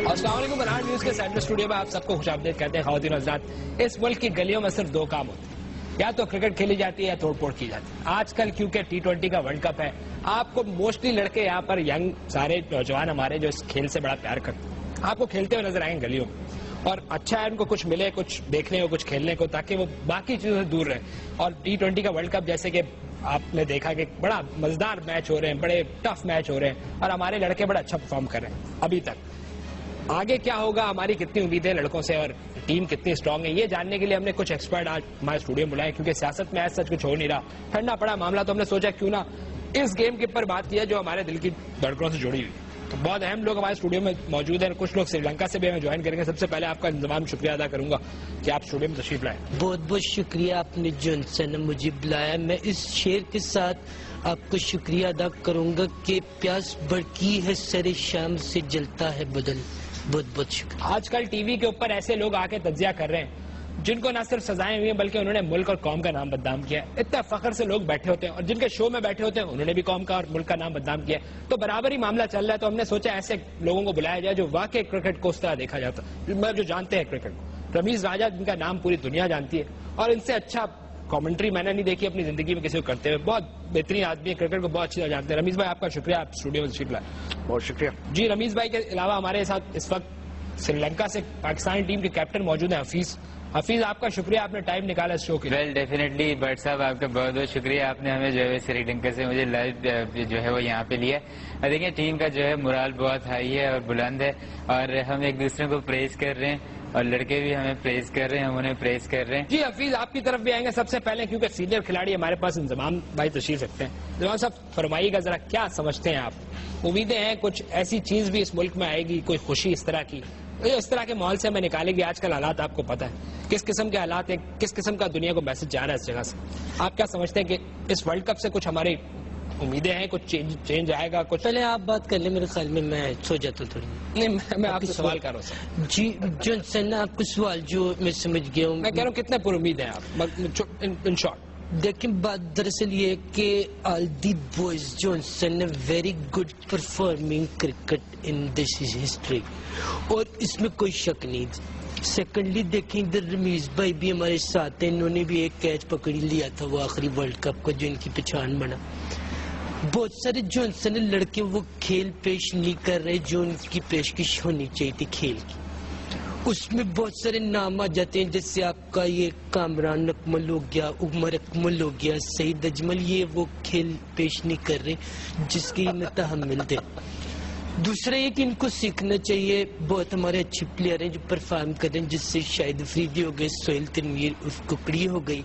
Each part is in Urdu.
السلام علیکم، برہان نیوز کے سینٹرل اسٹوڈیو میں آپ سب کو خوش آمدید کہتے ہیں خواتین و حضرات۔ اس ملک کی گلیوں میں صرف دو کام ہوتے ہیں، یا تو کرکٹ کھیلی جاتی ہے یا توڑ پھوڑ کی جاتی ہے۔ آج کل کیونکہ T20 کا ورلڈ کپ ہے، آپ کو موسٹلی لڑکے یہاں پر ینگ سارے نوجوان ہمارے جو اس کھیل سے بڑا پیار کرتے ہیں، آپ کو کھیلتے ہوئے نظر آئیں گے گلیوں میں، اور اچھا ہے ان کو کچھ ملے، کچھ دیکھنے کو، کچھ کھیلنے کو، تاکہ وہ باقی چیزوں سے دور رہیں۔ اور T20 کا ورلڈ کپ جیسے کہ آپ نے دیکھا کہ بڑا مزیدار میچ ہو رہے ہیں، بڑے ٹف میچ ہو رہے ہیں، اور ہمارے لڑکے بڑا اچھا پرفارم کر رہے ہیں ابھی تک۔ آگے کیا ہوگا، ہماری کتنی امیدیں لڑکوں سے اور ٹیم کتنی اسٹرانگ ہے، یہ جاننے کے لیے ہم نے کچھ ایکسپرٹ آج ہمارے اسٹوڈیو میں بلائے، کیونکہ سیاست میں ایسا سچ کچھ ہو نہیں رہا، ٹھنڈا پڑا معاملہ، تو ہم نے سوچا کیوں نہ اس گیم کے اوپر بات کیا جو ہمارے دل کی دھڑکنوں سے جڑی ہوئی۔ تو بہت اہم لوگ ہمارے اسٹوڈیو میں موجود ہیں، کچھ لوگ سری لنکا سے بھی ہمیں جوائن کریں گے۔ سب سے پہلے آپ کا انضمام شکریہ ادا کروں گا کہ آپ اسٹوڈیو میں تشریف لائیں۔ بہت بہت شکریہ آپ نے جونسن نے مجھے بلایا۔ میں اس شعر کے ساتھ آپ کو شکریہ ادا کروں گا کہ پیاس بڑکی ہے سر شام سے جلتا ہے بدل۔ بہت بہت شکریہ۔ آج کل ٹی وی کے اوپر ایسے لوگ آ کے تجزیہ کر رہے ہیں جن کو نہ صرف سزائیں ہوئی ہیں بلکہ انہوں نے ملک اور قوم کا نام بدنام کیا ہے۔ اتنا فخر سے لوگ بیٹھے ہوتے ہیں، اور جن کے شو میں بیٹھے ہوتے ہیں انہوں نے بھی قوم کا اور ملک کا نام بدنام کیا ہے۔ تو برابر ہی معاملہ چل رہا ہے، تو ہم نے سوچا ایسے لوگوں کو بلایا جائے جو واقعی کرکٹ کو اس طرح دیکھا جاتا ہے، جو جانتے ہیں کرکٹ کو۔ رمیز راجہ جن کا نام پوری دنیا جانتی ہے، اور ان سے اچھا کامنٹری میں نے نہیں دیکھی اپنی زندگی میں کسی کو کرتے ہوئے۔ بہت بہترین آدمی ہے، کرکٹ کو بہت اچھی طرح جانتے ہیں۔ رمیز بھائی آپ کا شکریہ، آپ اسٹوڈیو میں تشریف لائے۔ بہت شکریہ جی، رمیز بھائی کے علاوہ ہمارے ساتھ اس وقت سری لنکا سے پاکستانی ٹیم کے کیپٹن موجود ہیں حفیظ۔ حفیظ آپ کا شکریہ، آپ نے ٹائم نکالا اس شو کے لیے۔ ویل ڈیفینیٹلی بٹ صاحب آپ کا بہت بہت شکریہ، آپ نے ہمیں جو ہے سری لنکا سے مجھے لائیو جو ہے وہ یہاں پہ لیا۔ دیکھیں ٹیم کا جو ہے مرال بہت ہائی ہے اور بلند ہے، اور ہم ایک دوسرے کو پریز کر رہے ہیں، اور لڑکے بھی ہمیں پریز کر رہے ہیں، ہم انہیں پریز کر رہے ہیں۔ جی حفیظ آپ کی طرف بھی آئیں گے سب سے پہلے، کیونکہ سینئر کھلاڑی ہمارے پاس انضمام بھائی تشریف رکھتے ہیں۔ انضمام صاحب فرمائیے گا ذرا، کیا سمجھتے ہیں آپ، امیدیں ہیں کچھ ایسی چیز بھی اس ملک میں آئے گی، کوئی خوشی اس طرح کی، اس طرح کے ماحول سے ہمیں نکالے گی؟ آج کل حالات آپ کو پتہ ہے کس قسم کے حالات ہیں، کس قسم کا دنیا کو میسج جا رہا ہے اس جگہ سے۔ آپ کیا سمجھتے ہیں کہ اس ورلڈ کپ سے کچھ ہماری امیدیں ہیں، کچھ چینج آئے گا؟ کچھ پہلے آپ بات کر لیں، میرے خیال میں سو جاتا ہوں تھوڑی۔ نہیں، میں آپ سے سوال کر رہا ہوں۔ جی جونسن، آپ کو سوال جو میں سمجھ گیا ہوں، میں کہہ رہا ہوں کتنے پر امید ہیں آپ ان شارٹ؟ دیکھیں بات دراصل یہ ہے کہ آل دی بوائز جونسن نے very good performing cricket in this history, اور اس میں کوئی شک نہیں۔ سیکنڈلی دیکھیں ادھر رمیز بھائی بھی ہمارے ساتھ ہیں، انہوں نے بھی ایک کیچ پکڑی لیا تھا وہ آخری ورلڈ کپ کا جو ان کی پہچان بنا۔ بہت سارے جونسن لڑکے وہ کھیل پیش نہیں کر رہے جو ان کی پیشکش ہونی چاہیے تھی کھیل کی، اس میں بہت سارے نام آ جاتے ہیں، جیسے آپ کا یہ کامران اکمل ہو گیا، عمر اکمل ہو گیا، سعید اجمل، یہ وہ کھیل پیش نہیں کر رہے جس کی انہیں ہم ملتے۔ دوسرا یہ کہ ان کو سیکھنا چاہیے، بہت ہمارے اچھے پلیئر ہیں جو پرفارم کر رہے ہیں، جس سے شاہد افریدی ہو گئے، سہیل تنویر عرف ککڑی ہو گئی،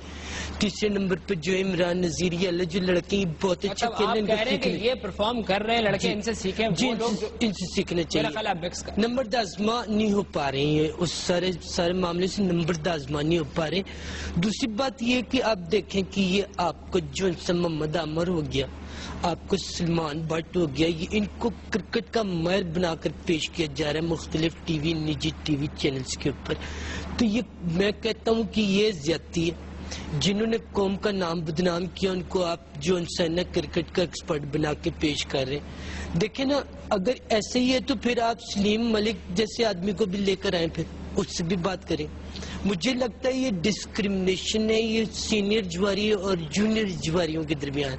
تیسرے نمبر پہ جو عمران نذیر، یہ اللہ جو لڑکے بہت اچھا کھیل رہے ہیں، کہہ رہے ہیں کہ یہ پرفارم کر رہے ہیں لڑکے، ان سے سیکھیں، جی وہ لوگ ان سے سیکھنا چاہیے۔ نمبر دازمہ نہیں ہو پا رہے ہیں، اس سارے معاملے سے نمبر دازمہ نہیں ہو پا رہے۔ دوسری بات یہ کہ آپ دیکھیں کہ یہ آپ کو جونسن محمد عامر ہو گیا، آپ کو سلمان بٹ ہو گیا، یہ ان کو کرکٹ کا ماہر بنا کر پیش کیا جا رہا ہے مختلف ٹی وی نجی ٹی وی چینلز کے اوپر۔ تو یہ میں کہتا ہوں کہ یہ زیادتی ہے، جنہوں نے قوم کا نام بدنام کیا ان کو آپ جونسن کرکٹ کا ایکسپرٹ بنا کے پیش کر رہے ہیں۔ دیکھیں نا، اگر ایسے ہی ہے تو پھر آپ سلیم ملک جیسے آدمی کو بھی لے کر آئیں، پھر اس سے بھی بات کریں۔ مجھے لگتا ہے یہ ڈسکریمنیشن ہے، یہ سینئر جواری اور جونیئر جواریوں کے درمیان،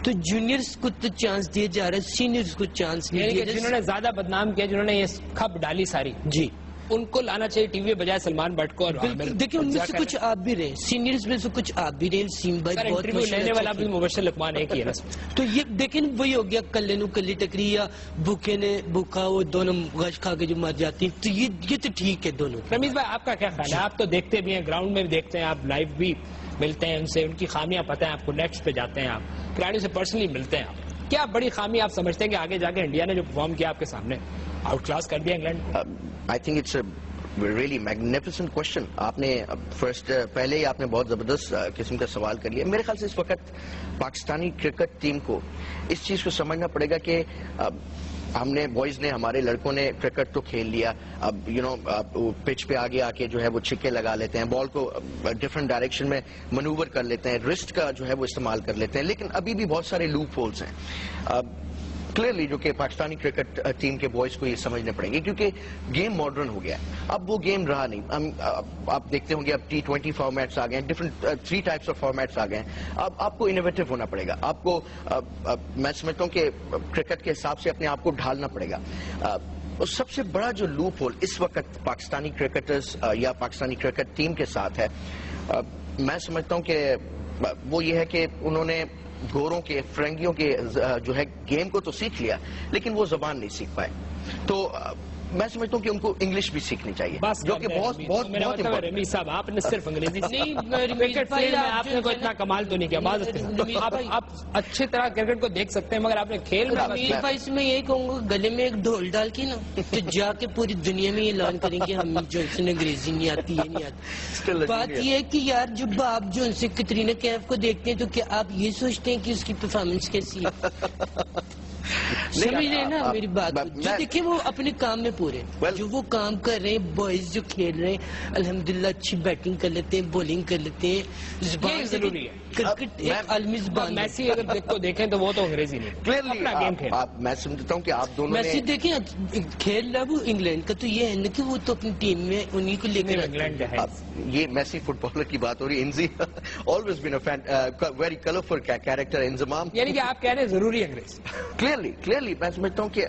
تو جونیئرز کو تو چانس دیا جا رہا ہے، سینئرز کو چانس نہیں دیا۔ جنہوں نے زیادہ بدنام کیا، جنہوں نے یہ کھپ ڈالی ساری، جی ان کو لانا چاہیے ٹی وی بجائے سلمان بٹ کو۔ اور دیکھیں ان میں سے کچھ آپ بھی رہے، سینئرز میں سے کچھ آپ بھی رہے، سیم بھائی بہت انٹرویو لینے والا بھی مبشر لقمان ایک ہی ہے۔ تو یہ دیکھیں وہی ہو گیا کلے نو کلی ٹکری، یا بھوکے نے بھوکا، وہ دونوں غش کھا کے جو مر جاتی ہیں، تو یہ تو ٹھیک ہے دونوں۔ رمیز بھائی آپ کا کیا خیال ہے؟ آپ تو دیکھتے بھی ہیں، گراؤنڈ میں بھی دیکھتے ہیں، آپ لائیو بھی ملتے ہیں ان سے، ان کی خامیاں پتہ ہیں آپ کو، نیٹس پہ جاتے ہیں، آپ کھلاڑیوں سے پرسنلی ملتے ہیں، آپ کیا بڑی خامی آپ سمجھتے ہیں کہ آگے جا کے انڈیا نے جو پرفارم کیا آپ کے سامنے آؤٹ کلاس کر دیا England? I think it's really magnificent question. آپ نے پہلے ہی آپ نے بہت زبردست قسم کا سوال کر لیا۔ میرے خیال سے اس وقت پاکستانی کرکٹ ٹیم کو اس چیز کو سمجھنا پڑے گا کہ ہم نے بوائز نے، ہمارے لڑکوں نے کرکٹ تو کھیل لیا، اب پچ پہ آگے آ کے جو ہے وہ چھکے لگا لیتے ہیں، بال کو ڈفرنٹ ڈائریکشن میں منوور کر لیتے ہیں، رسٹ کا جو ہے وہ استعمال کر لیتے ہیں، لیکن ابھی بھی بہت سارے لوپ ہولز ہیں۔ کلیئرلی جو کہ پاکستانی کرکٹ ٹیم کے بوائز کو یہ سمجھنے پڑیں گے کیونکہ گیم ماڈرن ہو گیا ہے. اب وہ گیم رہا نہیں. آپ دیکھتے ہوں گے اب T20 فارمیٹس آ گئے ہیں, ڈفرنٹ 3 ٹائپس آف فارمیٹس آ گئے ہیں. اب آپ کو انوویٹو ہونا پڑے گا, آپ کو میں سمجھتا ہوں کہ کرکٹ کے حساب سے اپنے آپ کو ڈھالنا پڑے گا. اور سب سے بڑا جو لوپ ہول اس وقت پاکستانی کرکٹرز یا پاکستانی کرکٹ ٹیم کے ساتھ ہے, میں سمجھتا ہوں کہ وہ یہ ہے کہ انہوں نے گوروں کے فرنگیوں کے جو ہے گیم کو تو سیکھ لیا لیکن وہ زبان نہیں سیکھ پائے. تو میں سمجھتا ہوں کہ ان کو انگلش بھی سیکھنی چاہیے, جو کہ بہت رمیز صاحب آپ نے صرف انگریزی کرکٹ فیلڈ میں آپ نے کوئی اتنا کمال تو نہیں کیا. آپ اچھی طرح کرکٹ کو دیکھ سکتے ہیں مگر آپ نے کھیل میں اس میں یہی کہوں گا گلے میں ایک ڈھول ڈال کے نا تو جا کے پوری دنیا میں یہ اعلان کریں کہ ہم جو سے انگریزی نہیں آتی ہے نہیں آتی. بات یہ ہے کہ یار جب آپ جو ان سے کترینہ کیف کو دیکھتے ہیں تو کیا آپ یہ سوچتے ہیں کہ اس کی پرفارمنس کیسی ہے؟ سمجھ رہے ہیں نا میری بات کو. جو دیکھیں وہ اپنے کام میں پورے جو وہ کام کر رہے ہیں, بوائز جو کھیل رہے ہیں الحمدللہ اچھی بیٹنگ کر لیتے ہیں, بولنگ کر لیتے ہیں. زبان ضروری ہے, کرکٹ ایک عالمی زبان. میسی اگر کو دیکھیں تو وہ تو انگریزی نہیں, اپنا گیم کھیل. میں سمجھتا ہوں کہ آپ دونوں میسی دیکھیں کھیل رہا وہ انگلینڈ کا, تو یہ ہے نا کہ وہ تو اپنی ٹیم میں انہی کو لے کر انگلینڈ ہے. یہ میسی فٹ بالر کی بات ہو رہی ہے. Inzy always been a very colourful character. Inzamam یعنی کہ آپ کہہ رہے ہیں ضروری انگریزی. کلیئرلی میں سمجھتا ہوں کہ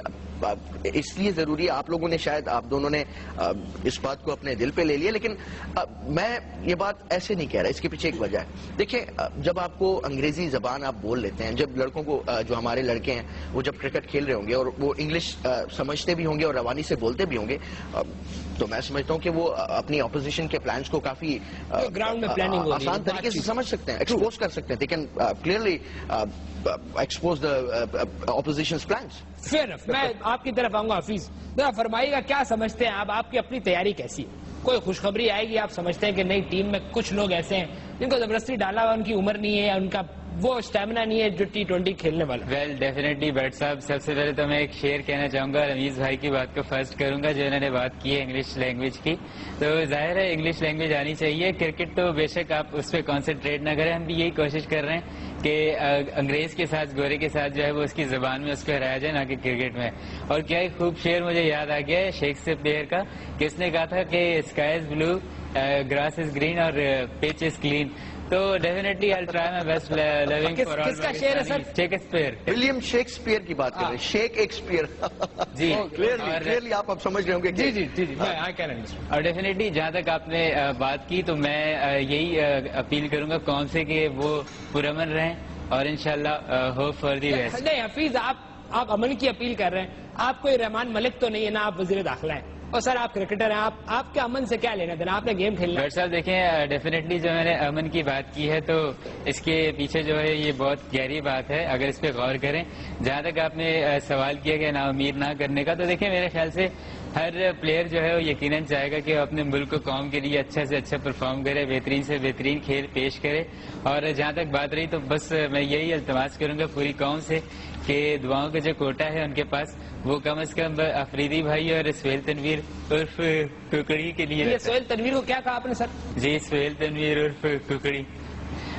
اس لیے ضروری ہے. آپ لوگوں نے شاید آپ دونوں نے اس بات کو اپنے دل پہ لے لیا, لیکن میں یہ بات ایسے نہیں کہہ رہا. اس کے پیچھے ایک وجہ ہے. دیکھیں جب آپ کو انگریزی زبان آپ بول لیتے ہیں, جب لڑکوں کو جو ہمارے لڑکے ہیں وہ جب کرکٹ کھیل رہے ہوں گے اور وہ انگلش سمجھتے بھی ہوں گے اور روانی سے بولتے بھی ہوں گے, تو میں سمجھتا ہوں کہ وہ اپنی اپوزیشن کے پلانس کو کافی گراؤنڈ میں پلاننگ آسان طریقے سے سمجھ سکتے ہیں, ایکسپوز کر سکتے ہیں. They can clearly expose the opposition's plans. میں آپ کی طرف آؤں گا. حفیظ ذرا فرمائیے گا کیا سمجھتے ہیں آپ کی اپنی تیاری کیسی ہے؟ کوئی خوشخبری آئے گی آپ سمجھتے ہیں کہ نئی ٹیم میں کچھ لوگ ایسے ہیں جن کو زبردستی ڈالا ہوا, ان کی عمر نہیں ہے یا ان کا وہ اسٹیمنا نہیں ہے جو T20 کھیلنے والا؟ ویل ڈیفینیٹلی بٹ صاحب, سب سے پہلے تو میں ایک شعر کہنا چاہوں گا. رمیز بھائی کی بات کو فرسٹ کروں گا جو انہوں نے بات کی ہے انگلش لینگویج کی. تو ظاہر ہے انگلش لینگویج آنی چاہیے. کرکٹ تو بے شک آپ اس پہ کانسنٹریٹ نہ کریں, ہم بھی یہی کوشش کر رہے ہیں کہ انگریز کے ساتھ گورے کے ساتھ جو ہے وہ اس کی زبان میں اس کو ہرایا جائے, نہ کہ کرکٹ میں. اور کیا ایک خوب شعر مجھے یاد آ گیا ہے شیکسپیئر کا, کس نے کہا تھا کہ sky is blue, grass is green اور پچ از کلین. تو definitely I try my best long for all. کس کا شعر ہے سر؟ شیکسپیئر, ولیم شیکسپیئر کی بات کر رہے ہیں. شیک ایکسپیئر. جی کلیئرلی آپ اب سمجھ رہے ہوں گے. جی اور ڈیفینیٹلی جہاں تک آپ نے بات کی تو میں یہی اپیل کروں گا قوم سے کہ وہ پرامن رہیں اور انشاءاللہ ہوپ فار دی بیسٹ. نہیں حفیظ, آپ امن کی اپیل کر رہے ہیں. آپ کوئی رحمان ملک تو نہیں ہے, نہ آپ وزیر داخلہ ہیں, اور سر آپ کرکٹر ہیں. آپ کے امن سے کیا لینا دینا؟ آپ نے گیم کھیلنا. ڈاکٹر صاحب دیکھیں ڈیفینیٹلی جو میں نے امن کی بات کی ہے تو اس کے پیچھے جو ہے یہ بہت گہری بات ہے اگر اس پہ غور کریں. جہاں تک آپ نے سوال کیا کہ نا امید نہ کرنے کا, تو دیکھیں میرے خیال سے ہر پلیئر جو ہے وہ یقیناً چاہے گا کہ وہ اپنے ملک کو قوم کے لیے اچھا سے اچھا پرفارم کرے, بہترین سے بہترین کھیل پیش کرے. اور جہاں تک بات رہی تو بس میں یہی التماس کروں گا پوری قوم سے کہ دعاؤں کا جو کوٹا ہے ان کے پاس وہ کم از کم افریدی بھائی اور سہیل تنویر عرف ککڑی کے لیے. سہیل تنویر کو کیا کہا آپ نے سر؟ جی سہیل تنویر عرف ککڑی.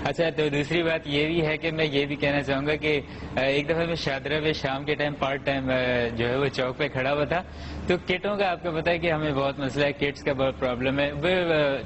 اچھا تو دوسری بات یہ بھی ہے کہ میں یہ بھی کہنا چاہوں گا کہ ایک دفعہ میں شادرہ میں شام کے ٹائم پارٹ ٹائم جو ہے وہ چوک پہ کھڑا ہوا تھا, تو کٹوں کا آپ کو پتا ہے کہ ہمیں بہت مسئلہ ہے, کٹس کا بہت پرابلم ہے.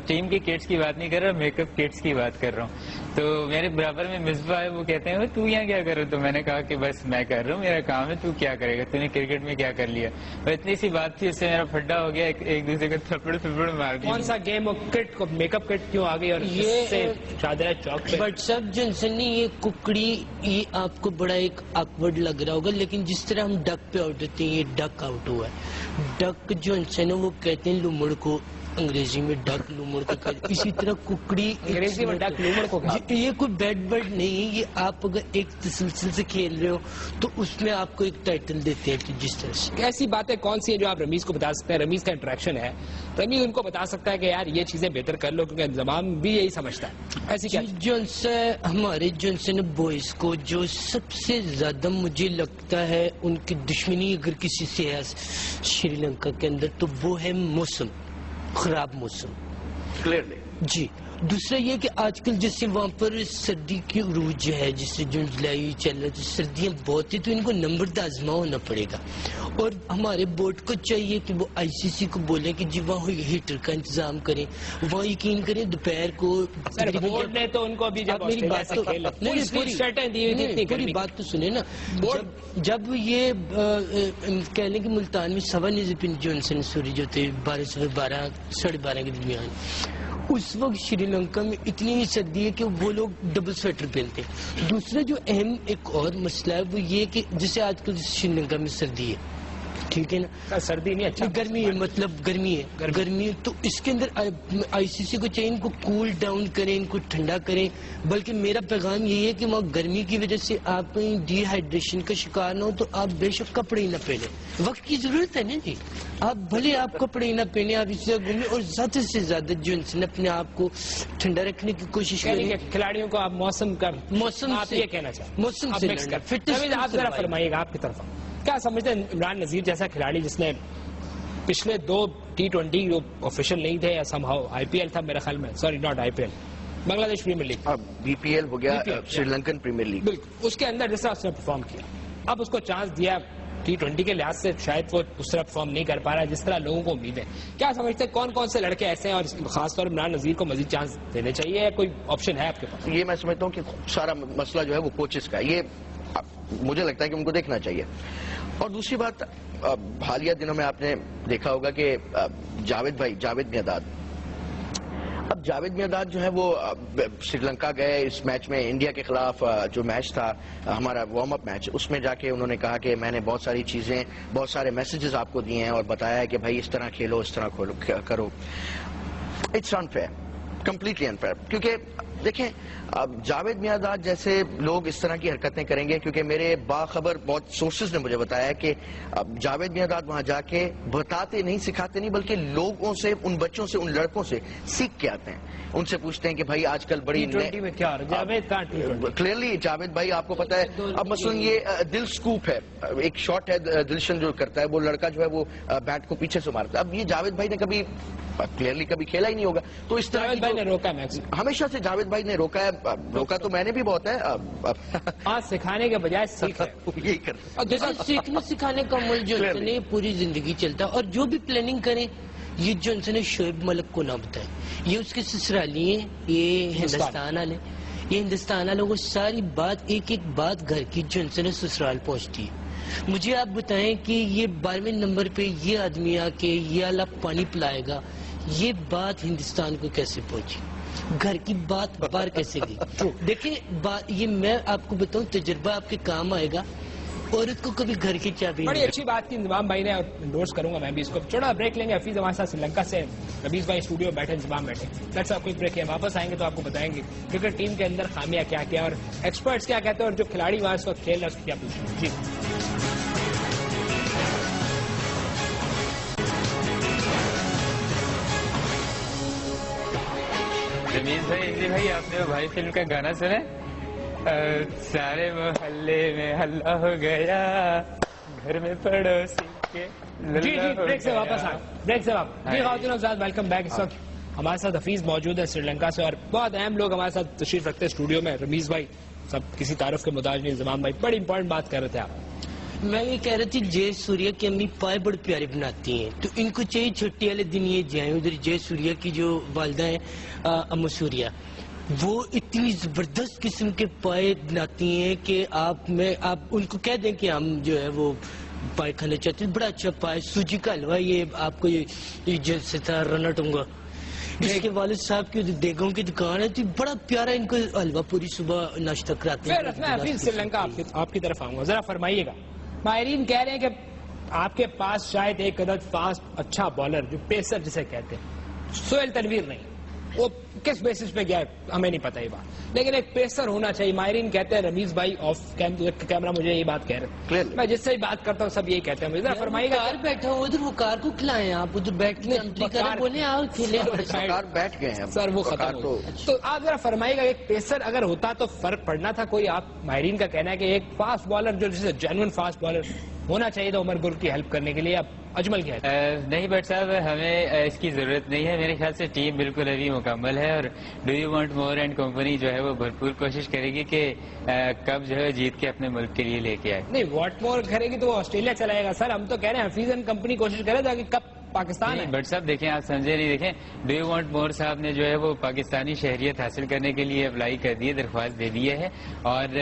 ٹیم کی کٹس کی بات نہیں کر رہا, میک اپ کٹس کی بات کر رہا ہوں. تو میرے برابر میں مصباح ہے, وہ کہتے ہیں تو یہاں کیا کر رہا, تو میں نے کہا کہ بس میں کر رہا ہوں, میرا کام ہے, تو کیا کرے گا, تو نے کرکٹ میں کیا کر لیا. اور اتنی سی بات تھی, اس سے میرا پھڈا ہو گیا, ایک دوسرے کو تھپڑ مار دیا. کون سا گیم کٹ کو میک اپ کٹ کیوں آ گئی اور یہ شادرہ چوک پہ؟ بٹ سب جنسن یہ ککڑی یہ آپ کو بڑا ایک آکورڈ لگ رہا ہوگا, لیکن جس طرح ہم ڈک پہ آؤٹ ہوتے ہیں یہ ڈک آؤٹ ہوا ہے. ڈک جو انسان ہے وہ کہتے ہیں لومڑ کو, انگریزی میں ڈک لومڑ کو کہتے ہیں. اسی طرح ککڑی انگریزی میں ڈک لومڑ کو کہتے ہیں. یہ کوئی بیڈ برڈ نہیں ہے, یہ آپ اگر ایک تسلسل سے کھیل رہے ہو تو اس میں آپ کو ایک ٹائٹل دیتے ہیں. جس طرح سے ایسی باتیں کون سی ہیں جو آپ رمیز کو بتا سکتے ہیں؟ رمیز کا انٹریکشن ہے, رمیز ان کو بتا سکتا ہے کہ یار یہ چیزیں بہتر کر لو, کیونکہ انضمام بھی یہی سمجھتا ہے. ایسی کیا ہمارے جونسن بوائز کو جو سب سے زیادہ مجھے لگتا ہے ان کی دشمنی اگر کسی سے ہے شری لنکا کے اندر تو وہ ہے موسم, خراب موسم. کلیئرلی جی دوسرا یہ کہ آج کل جیسے وہاں پر سردی کی عروج ہے، جس سے جون جولائی چل رہا ہے، تو سردیاں بہت ہیں، تو ان کو نمبر آزما ہونا پڑے گا. اور ہمارے بورڈ کو چاہیے کہ وہ آئی سی سی کو بولیں کہ جی وہاں ہیٹر کا انتظام کریں، وہاں یقین کریں دوپہر کو. بورڈ نے تو ان کو ابھی جب میری بات تو پوری بات تو سنیں نا. جب یہ کہہ لیں کہ ملتان میں 7 پن جونسن سوری جو تھے 12 سے 12 ساڑھے 12 کے درمیان، اس وقت شری لنکا میں اتنی سردی ہے کہ وہ لوگ ڈبل سویٹر پہنتے ہیں. دوسرا جو اہم ایک اور مسئلہ ہے وہ یہ کہ جیسے آج کل شری لنکا میں سردی ہے، ٹھیک ہے نا، سردی نہیں اچھا گرمی ہے، مطلب گرمی ہے، تو اس کے اندر آئی سی سی کو چاہیے ان کو کول ڈاؤن کریں، ان کو ٹھنڈا کریں. بلکہ میرا پیغام یہی ہے کہ وہاں گرمی کی وجہ سے آپ کہیں ڈی ہائیڈریشن کا شکار نہ ہو تو آپ بے شک کپڑے ہی نہ پہنیں. وقت کی ضرورت ہے نا جی، آپ بھلے آپ کپڑے ہی نہ پہنیں، آپ اس سے گھومیں اور زیادہ سے زیادہ جو انسان اپنے آپ کو ٹھنڈا رکھنے کی کوشش کریں. کھلاڑیوں کو آپ موسم آپ یہ کہنا چاہیں، موسم سے آپ ذرا فرمائیے گا آپ کی طرف کیا سمجھتے ہیں عمران نذیر جیسا کھلاڑی جس نے پچھلے 2 T20 جو آفیشیل نہیں تھے یا some how I P L تھا میرے خیال میں، sorry not I P L, Bangladesh premier league, اب بی پی ایل ہو گیا، سری لنکن پریمیئر لیگ، بالکل اس کے اندر جس طرح اس نے پرفارم کیا، اب اس کو چانس دیا T20 کے لحاظ سے شاید وہ اس طرح پرفارم نہیں کر پا رہا ہے جس طرح لوگوں کو امید ہے. کیا سمجھتے ہیں کون کون سے لڑکے ایسے ہیں اور خاص طور پر عمران نذیر کو مزید چانس دینے چاہیے یا کوئی آپشن ہے آپ کے پاس؟ یہ میں سمجھتا ہوں کہ سارا مسئلہ جو ہے وہ کوچز کا، یہ مجھے لگتا ہے کہ ان کو دیکھنا چاہیے. اور دوسری بات، حالیہ دنوں میں آپ نے دیکھا ہوگا کہ جاوید میرداد، اب جاوید میرداد جو ہے وہ سری لنکا گئے اس میچ میں، انڈیا کے خلاف جو میچ تھا ہمارا وارم اپ میچ، اس میں جا کے انہوں نے کہا کہ میں نے بہت ساری چیزیں، بہت سارے میسیجز آپ کو دیے ہیں اور بتایا ہے کہ بھائی اس طرح کھیلو، اس طرح کرو. It's unfair, completely unfair. کیونکہ دیکھیں اب جاوید میرداد جیسے لوگ اس طرح کی حرکتیں کریں گے، کیونکہ میرے باخبر بہت سورسز نے مجھے بتایا کہ جاوید میرداد وہاں جا کے بتاتے نہیں، سکھاتے نہیں، بلکہ لوگوں سے، ان بچوں سے، ان لڑکوں سے سیکھ کے آتے ہیں، ان سے پوچھتے ہیں کہ بھائی آج کل بڑی کلیئرلی جاوید بھائی آپ کو پتا ہے. اب مثلا یہ دل سکوپ ہے، ایک شاٹ ہے دلشن جو کرتا ہے، وہ لڑکا جو ہے وہ بیٹ کو پیچھے سے مارتا ہے. اب یہ جاوید بھائی نے کبھی کلیئرلی کبھی کھیلا ہی نہیں ہوگا، تو اس طرح جاوید بھائی نے روکا ہمیشہ سے، جاوید بھائی نے روکا ہے، روکا تو میں نے بھی بہت ہے. سکھانے کے بجائے یہی کرتے. اور جیسے سیکھنے سکھانے کا عمل جو ہے پوری زندگی چلتا ہے. اور جو بھی پلاننگ کریں یہ جو انسان شعیب ملک کو نہ بتائیں، یہ اس کے سسرالی ہیں، یہ ہندوستان والے، یہ ہندوستان والوں کو ساری بات ایک بات گھر کی جو انسان سسرال پہنچتی ہے. مجھے آپ بتائیں کہ یہ 12ویں نمبر پہ یہ آدمی آ کے یہ اللہ پانی پلائے گا، یہ بات ہندوستان کو کیسے پہنچی، گھر کی بات باہر کیسے گئی؟ دیکھیں یہ میں آپ کو بتاؤں تجربہ آپ کے کام آئے گا. عورت کو کبھی گھر کی چابی. بڑی اچھی بات کی انضمام بھائی نے، اور انڈورس کروں گا میں بھی اس کو. چھوٹا بریک لیں گے، حفیظ ہمارے ساتھ سری لنکا سے، رمیز بھائی اسٹوڈیو بیٹھے، انضمام بیٹھے. لیٹس ہیو کوئی بریک ہے، واپس آئیں گے تو آپ کو بتائیں گے کرکٹ ٹیم کے اندر خامیاں کیا کیا اور ایکسپرٹس کیا کہتے ہیں اور جو کھلاڑی وہاں اس وقت کھیل رہا ہے اس کو کیا پوچھیں. جی رمیز بھائی، انجی بھائی، آپ نے بھائی فلم کا گانا سنا؟ سارے محلے میں ہلہ ہو گیا، گھر میں پڑوسی کے. جی بریک سے واپس آئے، بریک سے واپس. جی خواتین حضرات، ویلکم بیک. اس وقت ہمارے ساتھ حفیظ موجود ہے سری لنکا سے، اور بہت اہم لوگ ہمارے ساتھ تشریف رکھتے ہیں اسٹوڈیو میں. رمیز بھائی سب کسی تعارف کے محتاج نہیں. انضمام بھائی بڑی امپورٹنٹ بات کر رہے تھے آپ. میں یہ کہہ رہی تھی جے سوریا کی امی پائے بڑے پیارے بناتی ہیں، تو ان کو چاہیے چھٹی والے دن یہ جائیں ادھر. جے سوریا کی جو والدہ ہیں امو سوریا، وہ اتنی زبردست قسم کے پائے بناتی ہیں کہ آپ ان کو کہہ دیں کہ ہم جو ہے وہ پائے کھانا چاہتے ہیں. بڑا اچھا پائے، سوجی کا حلوہ، یہ آپ کو یہ جیسے تھا رنٹ ہوں گا. اس کے والد صاحب کی دیگوں کی دکان ہے، تو بڑا پیارا ان کو حلوہ پوری صبح ناشتہ کراتے ہیں. میں حفیظ سری لنکا آپ کی طرف آؤں گا، ذرا فرمائیے گا. ماہرین کہہ رہے ہیں کہ آپ کے پاس شاید ایک عدد فاسٹ اچھا بالر جو پیسر جسے کہتے ہیں، سہیل تنویر نہیں، وہ کس بیسس پہ گیا ہمیں نہیں پتا یہ بات، لیکن ایک پیسر ہونا چاہیے. ماہرین کہتے ہیں، رمیز بھائی آف کیمرہ مجھے یہ بات کہہ رہے ہیں، میں جس سے بات کرتا ہوں سب یہی کہتے ہیں. مجھے ذرا فرمائیے گا. کار بیٹھا ہو ادھر، وہ کار کو کھلائیں، آپ ادھر بیٹھ کے انٹری کریں، بولیں آؤ کھیلیں. بیٹھ گئے ہیں سر، وہ ختم ہو. تو آپ ذرا فرمائیے گا، ایک پیسر اگر ہوتا تو فرق پڑنا تھا کوئی؟ آپ ماہرین کا کہنا ہے کہ ایک فاسٹ بالر جو جسے جینوئن فاسٹ بالر ہونا چاہیے تھا عمر گل کی ہیلپ کرنے کے لیے. اب اجمل کیا ہے؟ نہیں بٹ صاحب ہمیں اس کی ضرورت نہیں ہے. میرے خیال سے ٹیم بالکل ابھی مکمل ہے اور do you want more and company جو ہے وہ بھرپور کوشش کرے گی کہ کب جو ہے جیت کے اپنے ملک کے لیے لے کے آئے. نہیں واٹ مور کرے گی تو وہ آسٹریلیا چلائے گا سر. ہم تو کہہ رہے ہیں حفیظ اینڈ کمپنی کوشش کرے تاکہ کب پاکستان ہے. بٹ صاحب دیکھیں آپ سمجھے نہیں. دیکھیں ڈو یو وانٹ مور صاحب نے جو ہے وہ پاکستانی شہریت حاصل کرنے کے لیے اپلائی کر دی ہے, درخواست دے دی ہے اور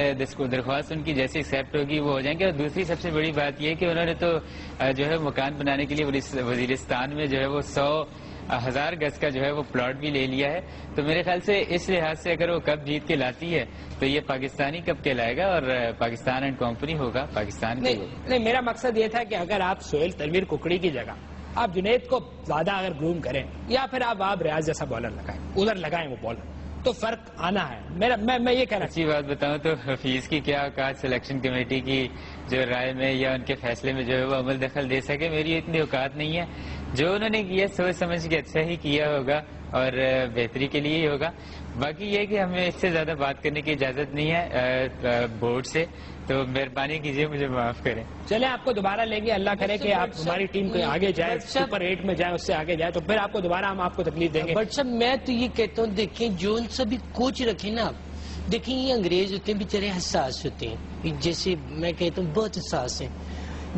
درخواست ان کی جیسے ایکسیپٹ ہوگی وہ ہو جائیں گے. اور دوسری سب سے بڑی بات یہ ہے کہ انہوں نے تو جو ہے مکان بنانے کے لیے وزیرستان میں جو ہے وہ 100,000 گز کا جو ہے وہ پلاٹ بھی لے لیا ہے. تو میرے خیال سے اس لحاظ سے اگر وہ کب جیت کے لاتی ہے تو یہ پاکستانی کب کے لائے گا اور پاکستان اینڈ کمپنی ہوگا پاکستان کے. نہیں میرا مقصد یہ تھا کہ اگر آپ سہیل تنویر ککڑی کی جگہ آپ جنید کو زیادہ اگر گروم کریں یا پھر آپ ریاض جیسا بالر لگائیں, ادھر لگائیں وہ بالر, تو فرق آنا ہے. میں یہ کہنا اچھی بات بتاؤں تو حفیظ کی کیا اوقات سلیکشن کمیٹی کی جو رائے میں یا ان کے فیصلے میں جو ہے وہ عمل دخل دے سکے. میری اتنی اوقات نہیں ہے. جو انہوں نے کیا سوچ سمجھ کے اچھا ہی کیا ہوگا اور بہتری کے لیے ہی ہوگا. باقی یہ کہ ہمیں اس سے زیادہ بات کرنے کی اجازت نہیں ہے بورڈ سے, تو مہربانی کیجیے مجھے معاف کریں. چلیں آپ کو دوبارہ لیں گے, اللہ کرے کہ آپ ہماری ٹیم کو آگے جائے, سپر 8 میں جائے, اس سے آگے جائے, تو پھر آپ کو دوبارہ ہم آپ کو تکلیف دیں گے. بٹ صاحب میں تو یہ کہتا ہوں دیکھیں جو ان سبھی کوچ رکھیں نا آپ, دیکھیں یہ انگریز ہوتے ہیں بیچارے حساس ہوتے ہیں, جیسے میں کہتا ہوں بہت حساس ہیں.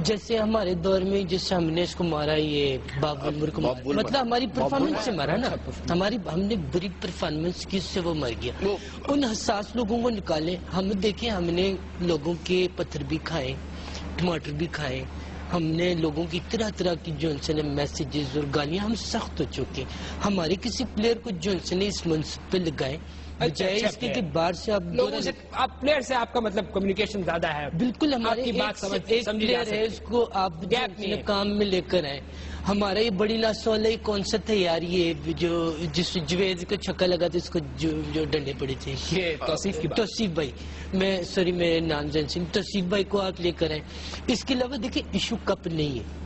جیسے ہمارے دور میں جیسے ہم نے اس کو مارا یہ بابل کو مطلب ہماری پرفارمنس سے مارا نا, ہم نے بری پرفارمنس کی سے وہ مر گیا. ان حساس لوگوں کو نکالیں. ہم دیکھیں ہم نے لوگوں کے پتھر بھی کھائے, ٹماٹر بھی کھائے, ہم نے لوگوں کی طرح طرح کی جونسن میسیجز اور گالیاں ہم سخت ہو چکے. ہمارے کسی پلیئر کو جونسن نے اس منصب پہ لگائے بجائے اس کے کہ باہر سے آپ پلیئر سے آپ کا مطلب کمیونیکیشن زیادہ ہے. بالکل ہمارے ایک پلیئر ہے اس کو آپ کام میں لے کر آئے. ہمارا یہ بڑی لاسوال ہے کون سا تھا یار یہ جو جس جوید کو چھکا لگا تھا اس کو جو ڈنڈے پڑے تھے, توصیف بھائی, میں سوری میرے نام جنسن, توصیف بھائی کو آپ لے کر آئے. اس کے علاوہ دیکھیں ایشو کپ نہیں ہے.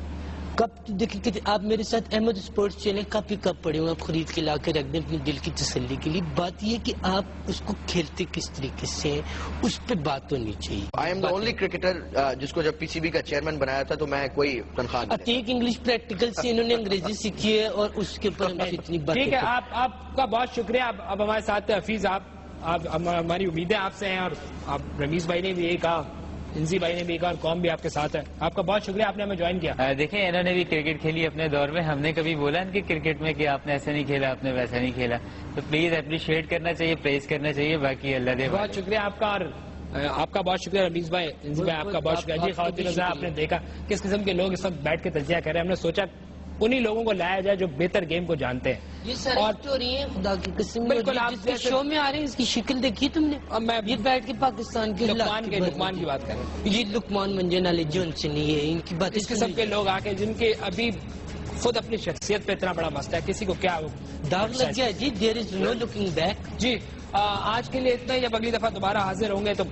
کپ دیکھیں آپ میرے ساتھ احمد اسپورٹس چینل کپ ہی کپ پڑے ہوئے, آپ خرید کے لا کے رکھ دیں اپنے دل کی تسلی کے لیے. بات یہ کہ آپ اس کو کھیلتے کس طریقے سے اس پہ بات ہونی چاہیے. I am the only cricketer جس کو جب پی سی بی کا چیئرمین بنایا تھا تو میں کوئی تنخواہ نہیں. عتیق انگلش پریکٹیکل سے انہوں نے انگریزی سیکھی ہے اور اس کے اوپر ہم اتنی بات. ٹھیک ہے, آپ کا بہت شکریہ. اب ہمارے ساتھ حفیظ, آپ ہماری امیدیں آپ سے ہیں, اور آپ رمیز بھائی نے بھی یہی کہا, انزی بھائی نے بھی کہا, اور قوم بھی آپ کے ساتھ ہے. آپ کا بہت شکریہ, آپ نے ہمیں جوائن کیا. دیکھیں انہوں نے بھی کرکٹ کھیلی اپنے دور میں. ہم نے کبھی بولا ان کے کرکٹ میں کہ آپ نے ایسا نہیں کھیلا, آپ نے ویسا نہیں کھیلا. تو پلیز اپریشیٹ کرنا چاہیے, پریز کرنا چاہیے. باقی اللہ دے. بہت شکریہ آپ کا, اور آپ کا بہت شکریہ رمیز بھائی, انزی بھائی آپ کا بہت شکریہ. جی خواتین حضرات, آپ نے دیکھا کس قسم کے لوگ اس وقت بیٹھ کے تجزیہ کر رہے ہیں. ہم نے سوچا انہی لوگوں کو لایا جائے جو بہتر گیم کو جانتے ہیں. یہ ساری اسٹوری ہے خدا کی قسم, بالکل آپ جس شو میں آ رہے ہیں اس کی شکل دیکھی تم نے. میں یہ بیٹھ کے پاکستان کے لقمان کی بات کر رہے ہیں. یہ لقمان منجن والے جونسن ہی ہے, ان کی بات. اس قسم کے لوگ آ کے جن کے ابھی خود اپنی شخصیت پہ اتنا بڑا مسئلہ ہے, کسی کو کیا داغ لگ گیا جی. دیر از نو لکنگ بیک. جی آج کے لیے اتنا ہی. جب اگلی دفعہ دوبارہ حاضر ہوں گے تو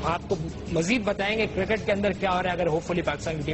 آپ کو مزید بتائیں گے کرکٹ کے اندر کیا ہو رہا ہے. اگر ہوپ فلی پاکستان کی ٹیم